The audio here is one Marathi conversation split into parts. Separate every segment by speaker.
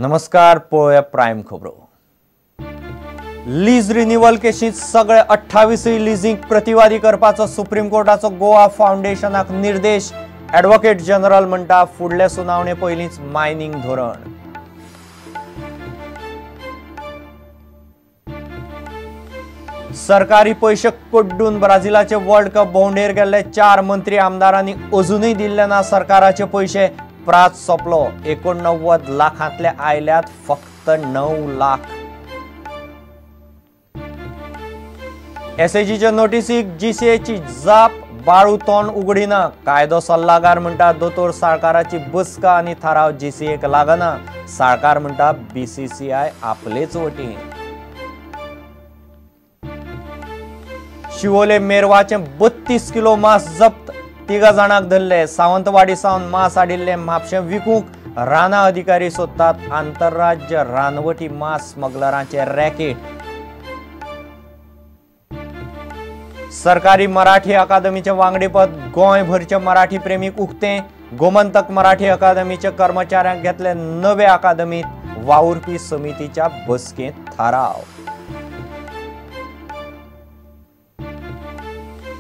Speaker 1: नमस्कार, पळोवया प्रायम खबरो। लीज रिन्यूअल केशींत सगळे 28 लिजींक प्रतिवादी करपाचो सुप्रीम कोर्टाचो गोवा फाउंडेशनाक निर्देश। ॲडव्होकेट जनरल म्हणटा फुडले सुनावणे पयलींच मायनिंग धोरण। सरकारी पैसे कड्डून ब्राझीलाचे वर्ल्ड कप भोंवडेर गेल्ले 4 मंत्री आमदारांनी अजूनय दिल्ले ना सरकाराचे पैसे। प्राच सोंपलो। 89 लाखांतले आयल्यात फक्त 9 लाख। एसएजीच्या नोटीसीक जीसीएची जाप बाळू तोंड उगडिना। कायदो सल्लागार म्हणटा दोतोर साळकाराची बसका आनी थाराव जीसीएक लागना। साळकार म्हणटा बीसीसीआय आपलेच वटीन। शिवोले मेरवाचे 32 किलो मांस जप्त। 3 जाणांक धरले। सावंतवाडी सावन मांस हाडिल्ले म्हापशें विकूंक राना अधिकारी सोदतात। आंतरराज्य रानवटी मांस स्मगलरांचे रॅकेट। सरकारी मराठी अकादमीचे वांगडीपद गोंयभरचे मराठी प्रेमीक उक्ते। गोमंतक मराठी अकादमीचे कर्मचाऱ्यांक घेतले नवे अकादमीत। वावुरपी समितीच्या बसकेंत थाराव।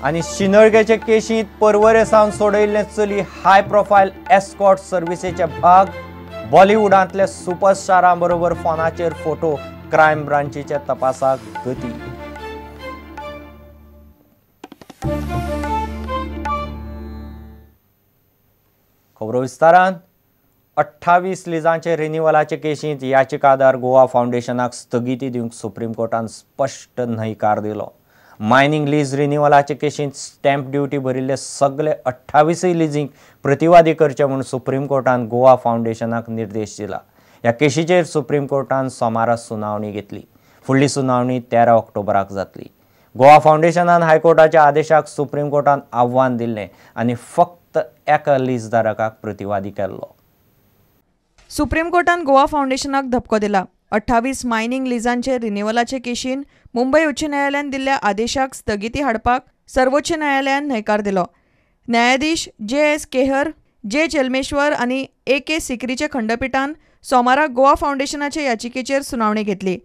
Speaker 1: आणि शिनळगेचे केशींत परवरे सावन सोडयिल्ले चली हाय प्रोफायल एस्कॉर्ट सर्विसेचे भाग। बॉलिवूडांतले सुपरस्टारां बरोबर फोनाचेर फोटो। क्रायम ब्रांचीच्या तपासाक गती। खबरो विस्तारान। 28 लिजांचे रिन्यूअलाचे केशींत याचिकादार गोवा फाउंडेशनाक स्थगिती दिवंक सुप्रीम कोर्टान स्पष्ट न्हयकार दिलो। मायनिंग लीज रिन्यूअलाचे केशींत स्टॅम्प ड्युटी भरिल्ले सगळे 28 लिजींक प्रतिवादी करचे म्हूण सुप्रीम कोर्टान गोवा फाउंडेशनाक निर्देश दिला। ह्या केशीचेर सुप्रीम कोर्टान सोमारा सुनावणी घेतली। फुडली सुनावणी 13 ऑक्टोबराक जातली। गोवा फाउंडेशनान हायकोर्टाच्या आदेशाक सुप्रीम कोर्टान आव्हान दिल्लें आनी फक्त एका लीजधारकाक प्रतिवादी केल्लो।
Speaker 2: सुप्रीम कोर्टान गोवा फाउंडेशनाक धपको दिला। 28 मायनिंग लिजांचे रिन्यूअलाचे केशीन मुंबई उच्च न्यायालयान दिल्ल्या आदेशाक स्थगिती हाडपाक सर्वोच्च न्यायालयान न्हयकार दिलो। न्यायाधीश जे.एस. केहर, जे. चेलमेश्वर आनी ए.के. सिक्रीचे खंडपीठान सोमाराक गोवा फाउंडेशनाचे याचिकेचेर सुनावणी घेतली।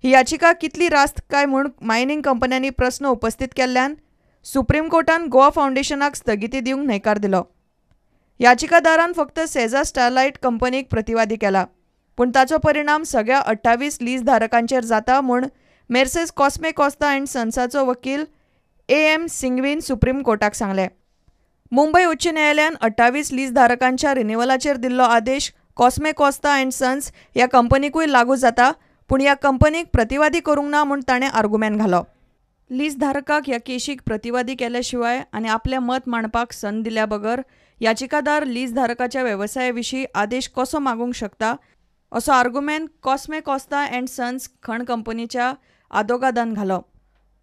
Speaker 2: ही याचिका कितली रास्त काय म्हूण मायनिंग कंपन्यांनी प्रस्न उपस्थित केल्ल्यान सुप्रीम कोर्टान गोवा फाउंडेशनाक स्थगिती दिवंक न्हयकार दिलो। याचिकादारान फक्त सेजा स्टारलायट कंपनीक प्रतिवादी केला, पूण ताचो परिणाम सगळ्या 28 लीज धारकांचेर जाता म्हूण मेर्सेस कॉस्मे कॉस्ता अँड सन्साचो वकील ए.एम. सिंघवीन सुप्रीम कोर्टाक सांगले। मुंबई उच्च न्यायालयान 28 लीज धारकांच्या रिन्यूअलाचेर दिल्लो आदेश कॉस्मे कॉस्ता अँड सन्स ह्या कंपनीकूय लागू जाता, पूण ह्या कंपनीक प्रतिवादी करूंक ना म्हूण ताणें आर्ग्युमेंट घालो। लीज धारकाक ह्या केशीक प्रतिवादी केल्या शिवाय आनी आपलें मत मांडपाक संद दिल्या बगर याचिकादार लीज धारकाच्या वेवसाया विशीं आदेश कसो मागूंक शकता असो argument Cosme Costa and sons खण कंपनीच्या आदोगादान घालो।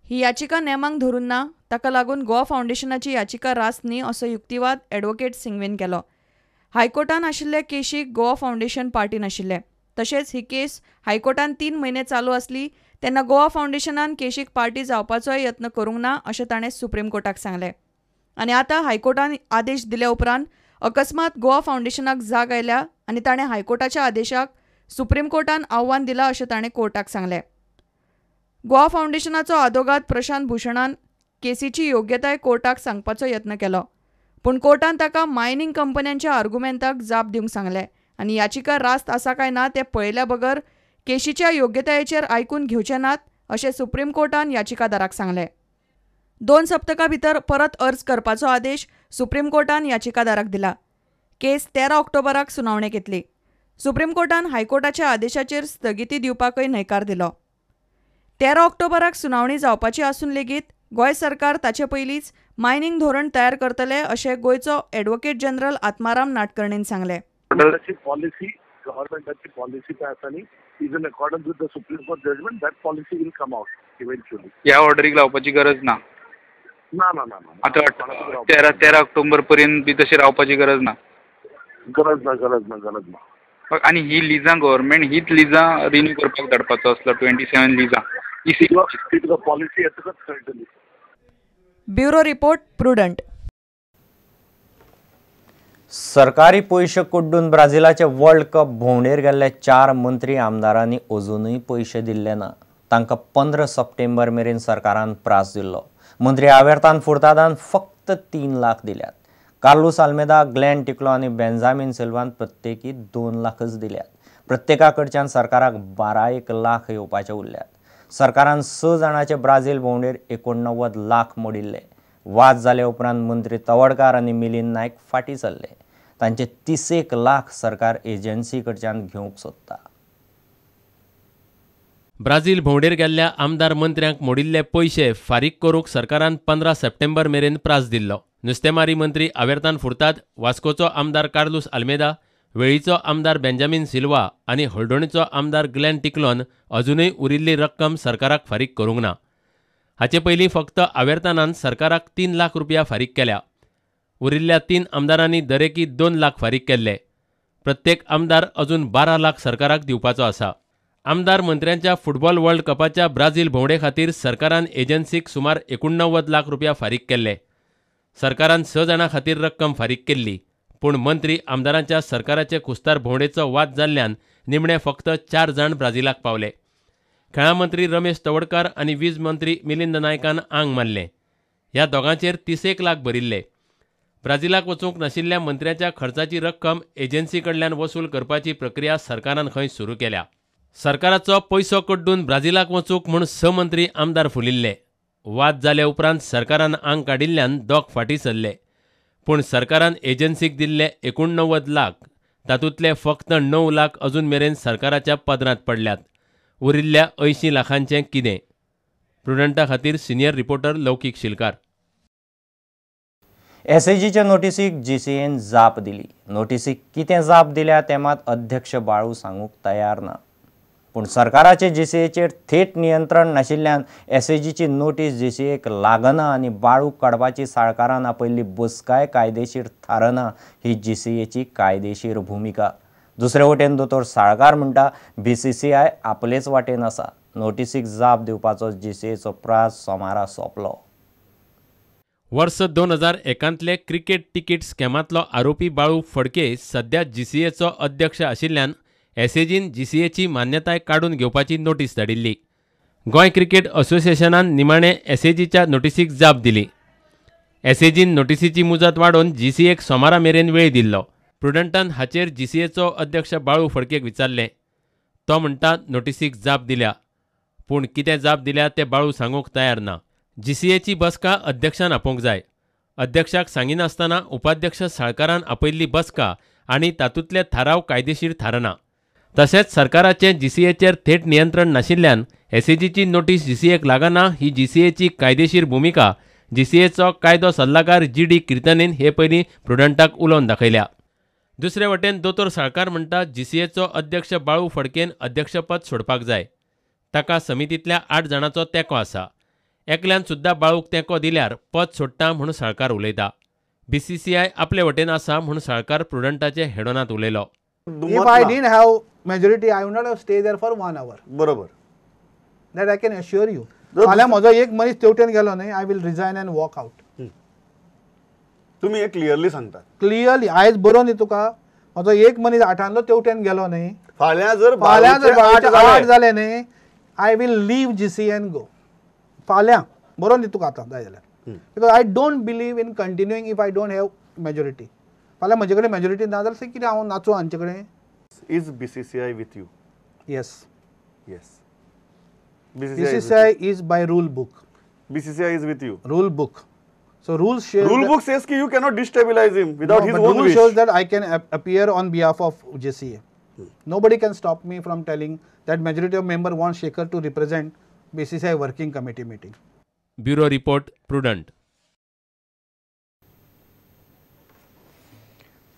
Speaker 2: ही याचिका नेमांक धरून ना, ताका लागून गोवा फाउंडेशनाची याचिका रास्त न्ही असो युक्तिवाद ॲडव्होकेट सिंघवीन केलो। हायकोर्टान आशिल्ले केशीक गोवा फाउंडेशन पार्टी नाशिल्ले। तशेंच ही केस हायकोर्टान 3 म्हयने चालू आसली तेन्ना गोवा फाउंडेशनान केशीक पार्टी जावपाचोय यत्न करूंक ना अशें ताणें सुप्रीम कोर्टाक सांगलें। आनी आतां हायकोर्टान आदेश दिल्या उपरांत अकस्मात गोवा फाउंडेशनाक जाग आयल्या आनी ताणें हायकोर्टाच्या आदेशाक सुप्रीम कोर्टान आव्हान दिलां अशें ताणें कोर्टाक सांगलें। गोवा फाउंडेशनाचो आदोगाद प्रशांत भूषणान केसीची योग्यताय कोर्टाक सांगपाचो यत्न केलो, पूण कोर्टान ताका मायनिंग कंपन्यांच्या आर्ग्युमेंटाक जाप दिवंक सांगलें आनी याचिका रास्त आसा काय ना तें पळयल्या बगर केशीच्या योग्यतायेचेर आयकून घेवचे नात अशें सुप्रीम कोर्टान याचिकादाराक सांगलें। 2 सप्तकां भितर परत अर्ज करपाचो आदेश सुप्रीम कोर्टान याचिकादाराक दिला। केस 13 ऑक्टोबराक सुनावणी घेतली। सुप्रीम कोर्टान हायकोर्टाच्या आदेशाचेर स्थगिती दिवपाकय न्हयकार दिलो। 13 ऑक्टोबराक सुनावणी जावपाची आसून लेगीत गोंय सरकार ताचे पयलींच मायनिंग धोरण तयार करतले अशें गोंयचो ॲडव्होकेट जनरल आत्माराम नाडकर्णीन सांगलें।
Speaker 3: पॉलिसी गव्हर्नमेंटाची पॉलिसी काय आसा न्ही, is in accordance with the Supreme Court judgment, that policy will come out eventually.
Speaker 4: या ऑर्डरीक लावपाची गरज ना।
Speaker 3: ना ना ना ना
Speaker 4: आता 13 ऑक्टोबर पर्यंत बी तशी रावपाची गरज ना।
Speaker 3: गरज ना गरज ना गरज ना।
Speaker 4: आणि ही लिजां गव्हर्नमेंट हीच लिजां रिन्यू करपाक धाडपाचो आसलो 27 लिजां।
Speaker 3: पॉलिसी येतकच कळटली।
Speaker 2: Bureau report prudent.
Speaker 1: सरकारी पैसे कुड्डून ब्राझिलाचे वर्ल्ड कप भोंवडेर गेल्ले 4 मंत्री आमदारांनी अजूनही पैसे दिल्ले ना. तांकां 15 सप्टेंबर मेरेन सरकारान प्रास दिल्लो. मंत्री आवेर्तान फुर्तादान फक्त 3 लाख दिल्यात. कार्लोस आल्मेदा, ग्लेन टिक्लो आनी बेंजामिन सिल्वान प्रत्येकी 2 लाखच दिल्यात. प्रत्येका कडच्यान सरकाराक 12 लाख येवपाचे उरल्यात. सरकारान 6 जाणांचे ब्राझील भोंवडेर 89 लाख मोडिल्ले. वाद जाले उपरांत मंत्री तवडकार आनी मिलिंद नायक फाटीं सरले. तांचे 30 लाख सरकार एजन्सी कडच्यान घेवंक सोदता.
Speaker 5: ब्राझील भोंवडेर गेल्ल्या आमदार मंत्र्यांक मोडिल्ले पयशे फारीक करूंक सरकारान 15 सप्टेंबर मेरेन प्रास दिल्लो. नुस्तेमारी मंत्री आवेर्तान फुर्ताद, वास्कोचो आमदार कार्लोस आल्मेदा, वेळीचो आमदार बेंजामिन सिल्वा आनी हळडोणेचो आमदार ग्लेन टिक्लोन अजूनय उरिल्ली रक्कम सरकाराक फारीक करूंक ना. हाचे पयलीं फक्त आवेर्तानान सरकाराक 3 लाख रुपया फारीक केल्या. उरिल्ल्या 3 आमदारांनी दरेकी 2 लाख फारीक केल्ले. प्रत्येक आमदार अजून 12 लाख सरकाराक दिवपाचो आसा. आमदार मंत्र्यांच्या फुटबॉल वर्ल्ड कपाच्या ब्राझील भोंवडे खातीर सरकारान एजन्सीक सुमार 89 लाख रुपया फारीक केल्ले. सरकारान 6 जाणां खातीर रक्कम फारीक केल्ली, पूण मंत्री आमदारांच्या सरकाराचे कुस्तार भोंवडेचो वाद जाल्ल्यान निमणे फक्त 4 जाण ब्राझीलाक पावले. खेळां मंत्री रमेश तवडकार आनी वीज मंत्री मिलिंद नायकान आंग मारलें. ह्या दोगांचेर 30 लाख भरिल्ले. ब्राझीलाक वचूंक नाशिल्ल्या मंत्र्याच्या खर्चाची रक्कम एजन्सी कडल्यान वसूल करपाची प्रक्रिया सरकारान खंय सुरू केल्या. सरकाराचो पैसो कड्डून ब्राझीलाक वचूंक म्हूण 6 मंत्री आमदार फुलिल्ले. वाद जाले उपरांत सरकारान आंग काडिल्ल्यान दोग फाटीं सरले. पूण सरकारान एजन्सीक दिल्ले 89 लाख, तातूंतले फक्त 9 लाख अजून मेरेन सरकाराच्या पदरांत पडल्यात. उरिल्ल्या 80 लाखांचें कितें? प्रुडंटा खातीर सिनियर रिपोर्टर लौकीक शिलकार.
Speaker 1: एसएजीच्या नोटीसीक जीसीएन जाप दिली. नोटीसीक कितें जाप दिल्या तें मात अध्यक्ष बाळू सांगूंक तयार ना. पूण सरकाराचे जीसीएचेर थेट नियंत्रण नाशिल्ल्यान एसएजीची नोटीस जीसीएक लागना आनी बाळू काडपाची सरकारान आपयल्ली बसकाय कायदेशीर थारना ही जीसीएची कायदेशीर भुमिका. दुसरे वटेन दोतोर साळकार म्हणटा बीसीसीआय आपलेच वाटेन आसा. नोटीसीक जाप दिवपाचो जीसीएचो प्रास सोमारा सोंपलो.
Speaker 5: वर्स 2001तले क्रिकेट तिकीट स्कॅमांतलो आरोपी बाळू फडके सध्या जीसीएचो अध्यक्ष आशिल्ल्यान एसएजीन जीसीएची मान्यताय काडून घेवपाची नोटीस धाडिल्ली. गोंय क्रिकेट असोसिएशनान निमाणे एसएजीच्या नोटीसीक जाप दिली. एसएजीन नोटीसीची मुजत वाडोवन जीसीएक सोमारा मेरेन वेळ दिल्लो. प्रुडंटान हाचेर जीसीएचो अध्यक्ष बाळू फडकेक विचारलें. तो म्हणटा नोटीसीक जाप दिल्या, पूण कितें जाप दिल्या तें बाळू सांगूंक तयार ना. जीसीएची बसका अध्यक्षान आपोवंक जाय. अध्यक्षाक सांगिनासतना उपाध्यक्ष साळकारान आपयल्ली बसका आनी तातूंतले थाराव कायदेशीर थारना. तशेंच सरकाराचें जीसीएचेर थेट नियंत्रण नाशिल्ल्यान एसएजीची नोटीस जीसीएक लागना ही जीसीएची कायदेशीर भुमिका जीसीएचो कायदो सल्लागार जीडी किर्तनेन हे पयलीं प्रुडंटाक उलोवन दाखयल्या. दुसरे वटेन दोतोर साळकार म्हणटा जीसीएचो अध्यक्ष बाळू फडकेन अध्यक्षपद सोडपाक जाय. ताका समितींतल्या 8 जाणांचो तेंको आसा. एकल्यान सुद्दां बाळूक तेंको दिल्यार पद सोडटा म्हूण साळकार उलयता. बीसीसीआय आपले वटेन आसा म्हूण साळकार प्रुडंटाचे हेडोनांत उलयलो.
Speaker 6: If I didn't have majority, I would not have stayed there for 1 hour.
Speaker 7: बरोबर.
Speaker 6: That I can assure you. फाल्यां म्हजो एक मनीस तेवटेन गेलो न्हय, I will resign and walk out.
Speaker 7: तुम्ही हे क्लिअरली सांगता.
Speaker 6: क्लियरली आयज बरोवन न्ही तुका, म्हजो एक मनीस 8 तेवटेन गेलो न्हय,
Speaker 7: फाल्यां जर
Speaker 6: 8 जाले न्हय, I will leave GC and go. फाल्यां बरोवन न्ही तुका आतां जाय जाल्यार. Because I don't believe in continuing if I don't have majority. फाल्यां म्हजे कडेन मेजॉरिटी ना जाल्यार कितें हांव नाचूं हांचे कडेन.
Speaker 7: Is BCCI with you?
Speaker 6: Yes.
Speaker 7: Yes.
Speaker 6: BCCI is by rule book.
Speaker 7: BCCI is with you.
Speaker 6: Rule book. So rule
Speaker 7: book says कि you cannot destabilize him without his own wish.
Speaker 6: Rule shows that I can appear on behalf of GCA. Nobody can stop me from telling that majority of member want Shekhar to represent BCCI working committee meeting.
Speaker 5: Bureau report प्रुडंट.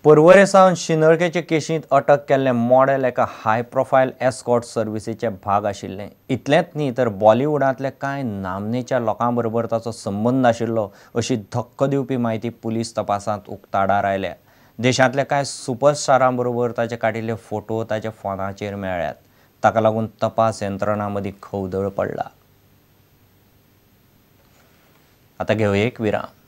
Speaker 1: पर्वरे सावन शिनळकेचे केशींत अटक केल्लें मॉडेल एका हाय प्रोफायल एस्कॉर्ट सर्विसीचे भाग आशिल्लें. इतलेंच न्ही तर बॉलिवूडांतले कांय नामनेच्या लोकां बरोबर ताचो संबंद आशिल्लो अशी धक्को दिवपी म्हायती पुलीस तपासांत उक्ताडार आयल्या. देशांतल्या कांय सुपरस्टारां बरोबर ताचे काडिल्ले फोटो ताच्या फोनाचेर मेळ्ळ्यात. ताका लागून तपास यंत्रणां मदीं खवदळ पडला. आतां घेवया एक विराम.